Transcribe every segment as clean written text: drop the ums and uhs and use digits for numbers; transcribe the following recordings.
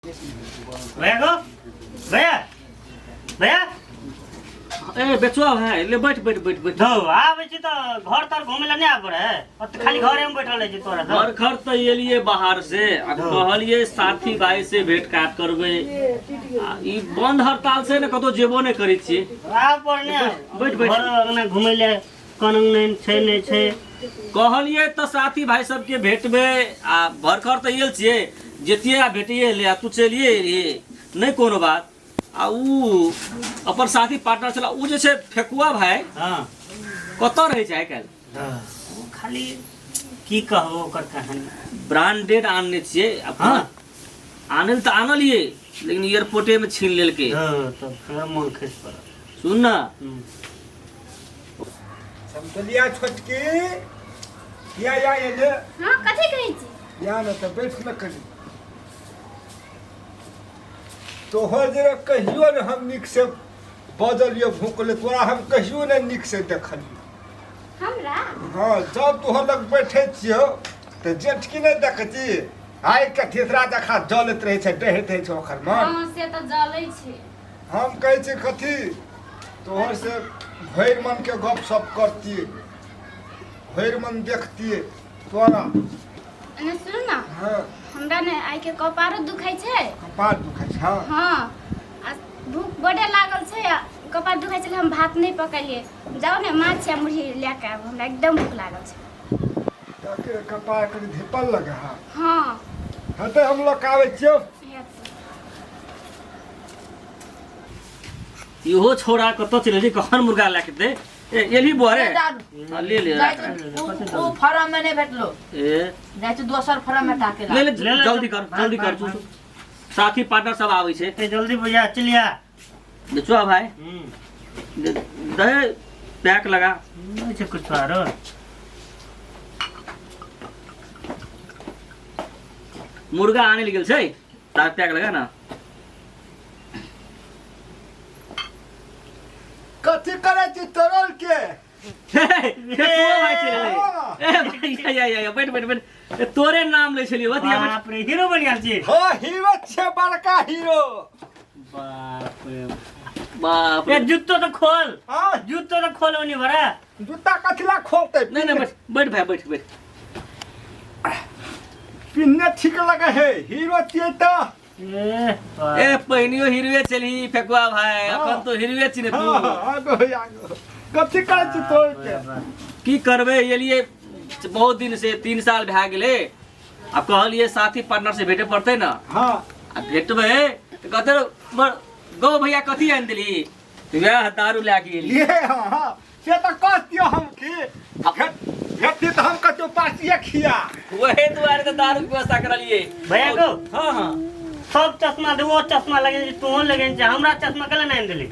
भैया को भैया भैया ए बेचुआ है ले बैठ बैठ बैठ बैठ दो आवे छी त घर तर घुमेला नहीं आब रे खाली घरे में बैठल छी तोरा तो घर घर तो एलिए बाहर से अब कहलिए साथी भाई से भेंट काट करबे ई बंद हड़ताल से न कतो जेबो नहीं करै छी आ पड़ने बैठ बैठ घर अंगना घुमेले कानून नहीं छै कहलिए तो साथी भाई सब के भेटबे आ भरखर तो एल छिए जेतिए आ भेटिए ले आ तू चलिए रे नहीं कोनो बात आ ऊ अपन साथी पार्टनर चला ऊ जे छै फेकुआ भाई हां कतो रहै छै आइ काल खाली की कहबो ओकर कहानी ब्रांडेड आनने छिए हां आनल तो आनलिए लेकिन एयरपोर्टे में छीन लेल के तो फिर मन खस पर सुन ना समतलिया छोटकी या ये ले हां कथि कहै छी या न त बैठ न करी तोहर जरा कहियो न हम निक से बदलियो भूकले तोरा हम कहियो न निक से देखलियो हमरा हां जब तोहर लग बैठे छियो त जेठकी न देखती आइ के थेसरा देखा जलत रहे छै डहैत रहे छै ओकर मन हां से त जलै छै हम कहै छी कथी तोहर से भैर मन के गप सप करती भैर मन देखती तोरा एने सुन ना हां हमरा ने आइ के कपारो दुखाइ छै कपार दुखाइ छै हां हां आ भूख बड़े लागल छै आ कपार दुखाइ छै हम भात नहीं पकलिए जाओ ने माछ या मुरही लेके आब हमरा एकदम भूख लागल छै ताके कपार कर धिपल लगे हां हां हते हम लोग आवे छियो इहो छोरा कतो चले जी कखन मुर्गा लाके दे एली बोरे ले ले ओ फार्म में नहीं भेटलो ए जाय छै दोसर फार्म में टाके ले ले जल्दी कर तू साथी पार्टनर सब आवे छै ते जल्दी भैया चलिया बेचुआ भाई दे पैक लगा नहीं छै कुछ आरो मुर्गा आने ले गेल छै तार पैक लगा ना कथी करे छी तरल के फेकुआ भाई चले ए या बैठ बैठ बैठ तोरे नाम ले छलियो बतिया बाप रे हीरो बनिया छी हो हीरो छे बड़का हीरो बाप रे बाप ए जूतो तो खोल हां जूतो तो खोल ओनी भरा जूता कथला खोलते नहीं बैठ बैठ भाई बैठ बैठ पिन्ने ठीक लगे है हीरो छिए त ए ए पहिनियो हिरवे चली फेकुआ भाई अपन तो हिरवे छी ने तू आगो कथी करे छी तोर के की करबे ये लिए बहुत दिन से 3 साल भए गेले अब कहलिए साथी पार्टनर से भेटे पड़ते ना हां आ भेटबे तो कहते गो भैया कथी आन दिली वह दारू लाके एली ये हां से त कहतियो हम की भेटती त हम कतो पासिए खिया वही दुआरे तो दारू की व्यवस्था करलिए भैया को हां हां सब चश्मा दे वो चश्मा लगे तू लगे हमरा चश्मा कले नहीं दिली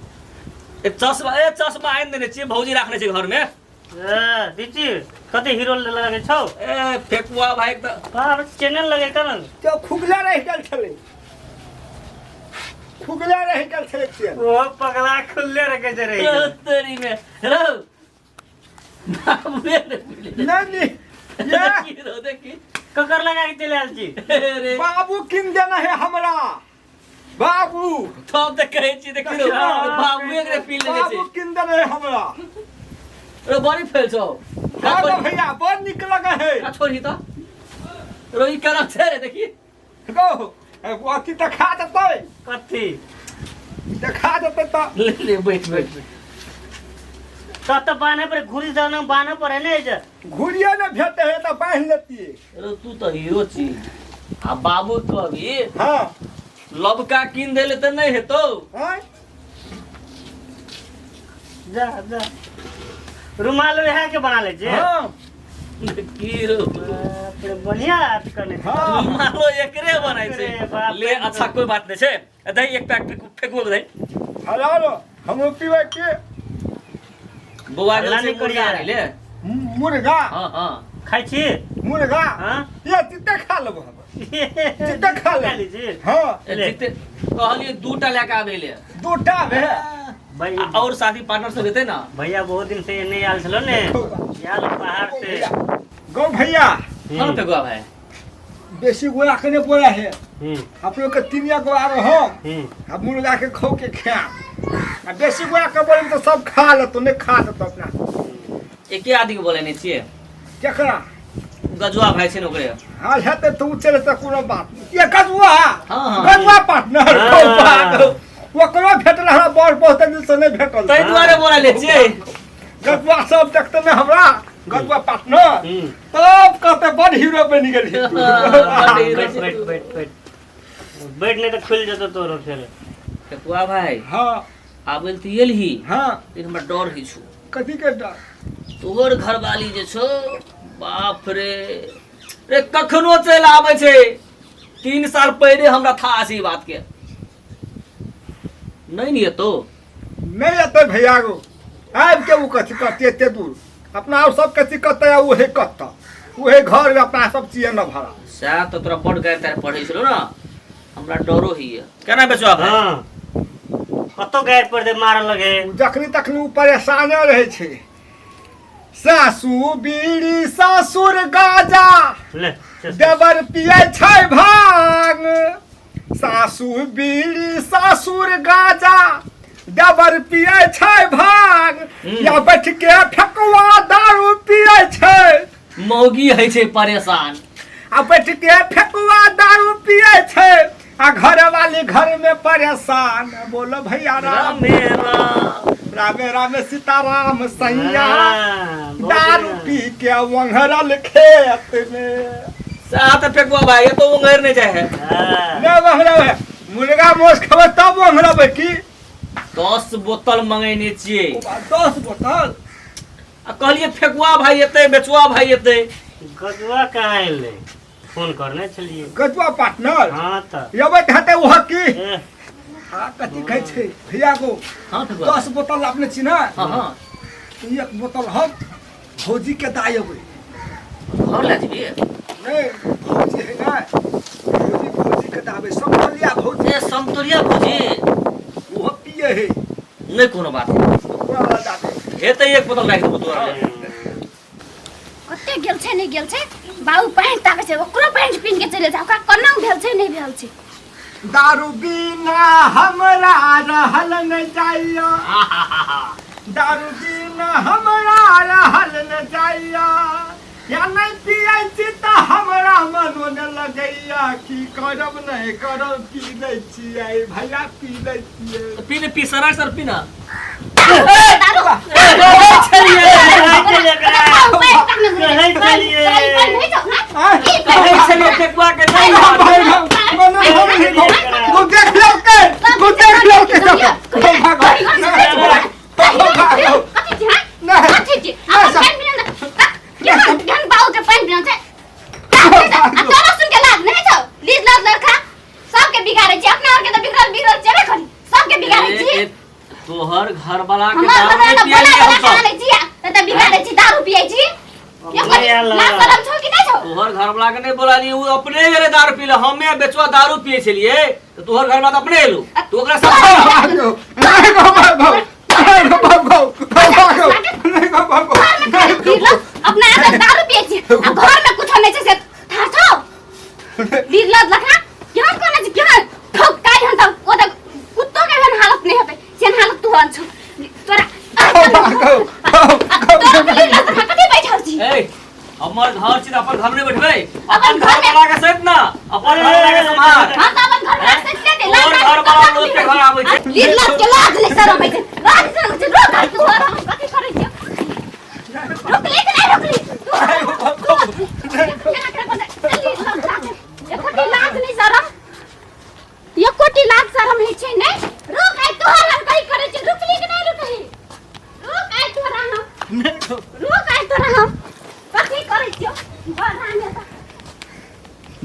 चश्मा आइन देने छी भौजी राखने छी घर में दीची कते हीरो लगे छौ ए फेकुआ भाई तो बाप चैनल लगे करन तो खुगला रह गेल छले खुगला रह गेल छले से ओ पगला खुले रखे जे रही तेरी में रो बाबू रे नहीं ये रो देखी ककर लगा के चले आल छी अरे बाबू किन देना है हमरा बाबू तब तक कहे छी देखी रो बाबू एकरे पी लेने बाबू छी किन देना है हमरा रो बड़ी फेल छौ बाबू भैया बहुत निक लगे है का छोड़ी तो रो ई करम छे रे देखी गो अथी त खा देतै कथी देखा देतै त ले ले बैठ बैठ तो बाने पर घुरी जाना बाने पर है नहीं जे घुरिया न भेटे है त बांध लेती रो तू तो हीरो छी आ बाबू तो अभी हां लबका किन देले त नहीं हेतो हां जा जा रुमाल है के बना ले जे हां की रो बाप रे बढ़िया हाथ करने हां मारो एकरे बनाई छे अरे बाप ले रे। अच्छा कोई बात नहीं छे दही एक पैक फेंको दे हलालो हम पीवे के बुआ हल्ला से नहीं करिया मुर्गा ले मुर्गा हां हां खाई छी मुर्गा हां ये चित्ते खा लेबो हम चित्ते खा ले लीजिए हां जीते कहलिए दूटा लेके आवे ले दूटा भे भाई और साथी पार्टनर से रहते ना भैया बहुत दिन से नहीं आल छलो ने यार पहाड़ से गो भैया हां फेंको भाई बेसी गोया के नहीं बोला है हम्म आप लोग के तीनिया गोया रहो हम्म अब मुर्गा के खो के खा आ बेसी गोया के बोले तो सब खा ले तो नहीं खा तो अपना एके आदमी के बोले नहीं छिए केकरा गजुआ भाई छै न ओकरे हाल है तो तू चले तो कोनो बात ये गजुआ हाँ। गजुआ पार्टनर हाँ। ओकरो भेट रहा बड़ बहुत दिन से नहीं भेटल तै दुआरे बोला ले छिए गजुआ सब देखते ना हमरा गजुआ पार्टनर तब कहते बड़ हीरो बन गेल बैठ बैठ बैठ बैठ बैठ नहीं तो खुल जाता तोरो फिर फेकुआ भाई हाँ आबल त एलही हाँ लेकिन हमरा डर होइ छु कथी के डर तोहर घरवाली जे छो बाप रे रे कखनो चल आबै छै 3 साल पहले हमरा था आसी बात के नहीं नहीं तो नहीं अते भैया गो आब के वो कथी करते एते दूर अपना और सब कथी करते उहे करता उहे घर में अपना सब चीज न भरा सा तो तोरा बड़ गैर तार पढ़ै छलो ना हमरा डरो हिय केना बेचवा भाई हाँ कतो गैर पर दे मार लगे जखनी तखनी ऊ परेशाने रहे छे सासू बीड़ी ससुर गाजा ले चल। देवर पिए छै भांग सासू बीड़ी ससुर गाजा देवर पिए छै भांग या बैठ के फेकुआ दारू पिए छै मौगी है छै परेशान आ बैठ के फेकुआ दारू पिए छै आ घर वाली घर में परेशान बोलो भैया राम रामे रामे सीताराम सैया हाँ, बहुत दारू बढ़िया। पी के वंघरल खेत में साथ फेकुआ भाई ये तो उंगर नहीं जाए है हाँ, नहीं वंघरल है मुर्गा मोस खबर तब वंघरल की 10 बोतल मंगैने छिए 10 बोतल आ कहलिए फेकुआ भाई एते बेचुआ भाई एते गजुआ कहाँ एले फोन करने चलिए गजुआ पार्टनर हाँ तो यबे हटे वह की ए, हां कथी कहै छै भैया को हां फेकुआ 10 बोतल अपने चिन्ह हां हां एक बोतल हम भौजी के दाय अबै घर ला जीबी नहीं भौजी है ना भौजी के दाबे समतलिया भौजी ए समतोरिया भौजी वो पिए है नहीं कोनो बात पूरा वाला दाबे हेतै एक बोतल राख देबो तोरा कते गेल छै नहीं गेल छै बाबू पैंट ताके छै ओकरो पैंट पिन के चले जाओ का कोना भेल छै नहीं भेल छै दारू बिना हमरा रहल न जाइया दारू बिना हमरा रहल न जाइया या नहीं पियै छी त हमरा मनो न लगैया की करब नहीं करब पी लै छियै भैया पी लै छियै पी पी सरा सर पी ना दारू चलिए कहीं चलिए कहीं चलिए फेकुआ के नहीं भाई वो देख लो के वो देख लो के तोहर घर वाला के दारू नहीं पिया दारू पिए छी तोहर घर वाला के नहीं बोला नहीं वो अपने गेले दारू पीले हमे बेचवा दारू पिए छलिए तो तोहर घर वाला अपने एलू तो ओकरा सब अपना आदत दारू पिए छी आ घर में कुछ नहीं छै से था छौ लीलात लखा केहन कोना छै केहन ठोक काई हन त ओ त कुत्तो के हन हालत नहीं होते सेन हालत तू हन छ तोरा लीलात लखा कते बैठल छी ए हमर घर छी अपन घर में बैठबे अपन घर वाला के सहित ना अपन घर वाला के संभाल हां त अपन घर में से के और घर वाला लोग के घर आबै छै लीलात के लाज नहीं शरम है लाज शरम छै रोक कर तू और हम कथि करै छी रोक ले के नहीं रोक ली एकोटी लाज नहीं शरम एकोटी लाज शरम है छै नहीं रोक आई तोहर हम कहि करै छी रुक ली के नहीं रुकही रोक आई तोहरा हम रोक आई तोहरा हम कथि करै छी बहाने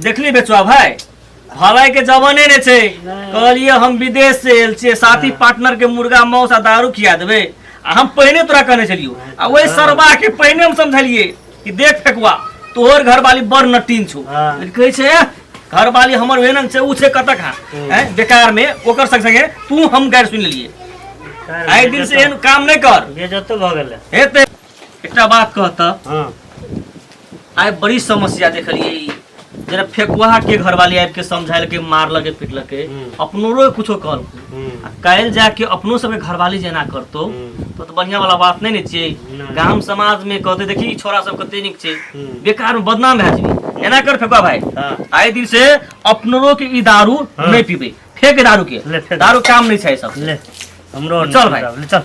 देखली बेचवा भाई भलाई के जमाने ने छै कहलिए हम विदेश से आयल छियै साथी पार्टनर के मुर्गा मौस आ दारू खिया देबे आ हम पहले तोरा कहने छलियो आ ओइ सरबा के पहले हम समझलिए कि देख फेकुआ तोहर घर वाली बड़ नटीन छु लेकिन कहै छै घर वाली हमर वेनन छै उ छै कतक हैं बेकार में ओकर संग संगे तू हम गैर सुन लिए आइ दिन से एहन काम नहीं कर ये जतो भ गेले हेते एकटा बात कहता हां आइ बड़ी समस्या देखलिए जरा फेकुआ के घर वाली आबि के समझाइल के मारल के पीटल के अपनो रो कुछो कहल कायल जाके अपनो सबके घर वाली जेना करतो तो बढ़िया वाला बात नहीं ने छियै। गांव समाज में कहते देखी ई छोरा सब कते निक छै, बेकार में बदनाम भए जेबी। एना कर फेकुआ भाई, आए दिन से अपनो के ई दारू नहीं पीबे, फेंक दारू के, दारू काम नहीं छै सब। ले हमरो चल भाई चल।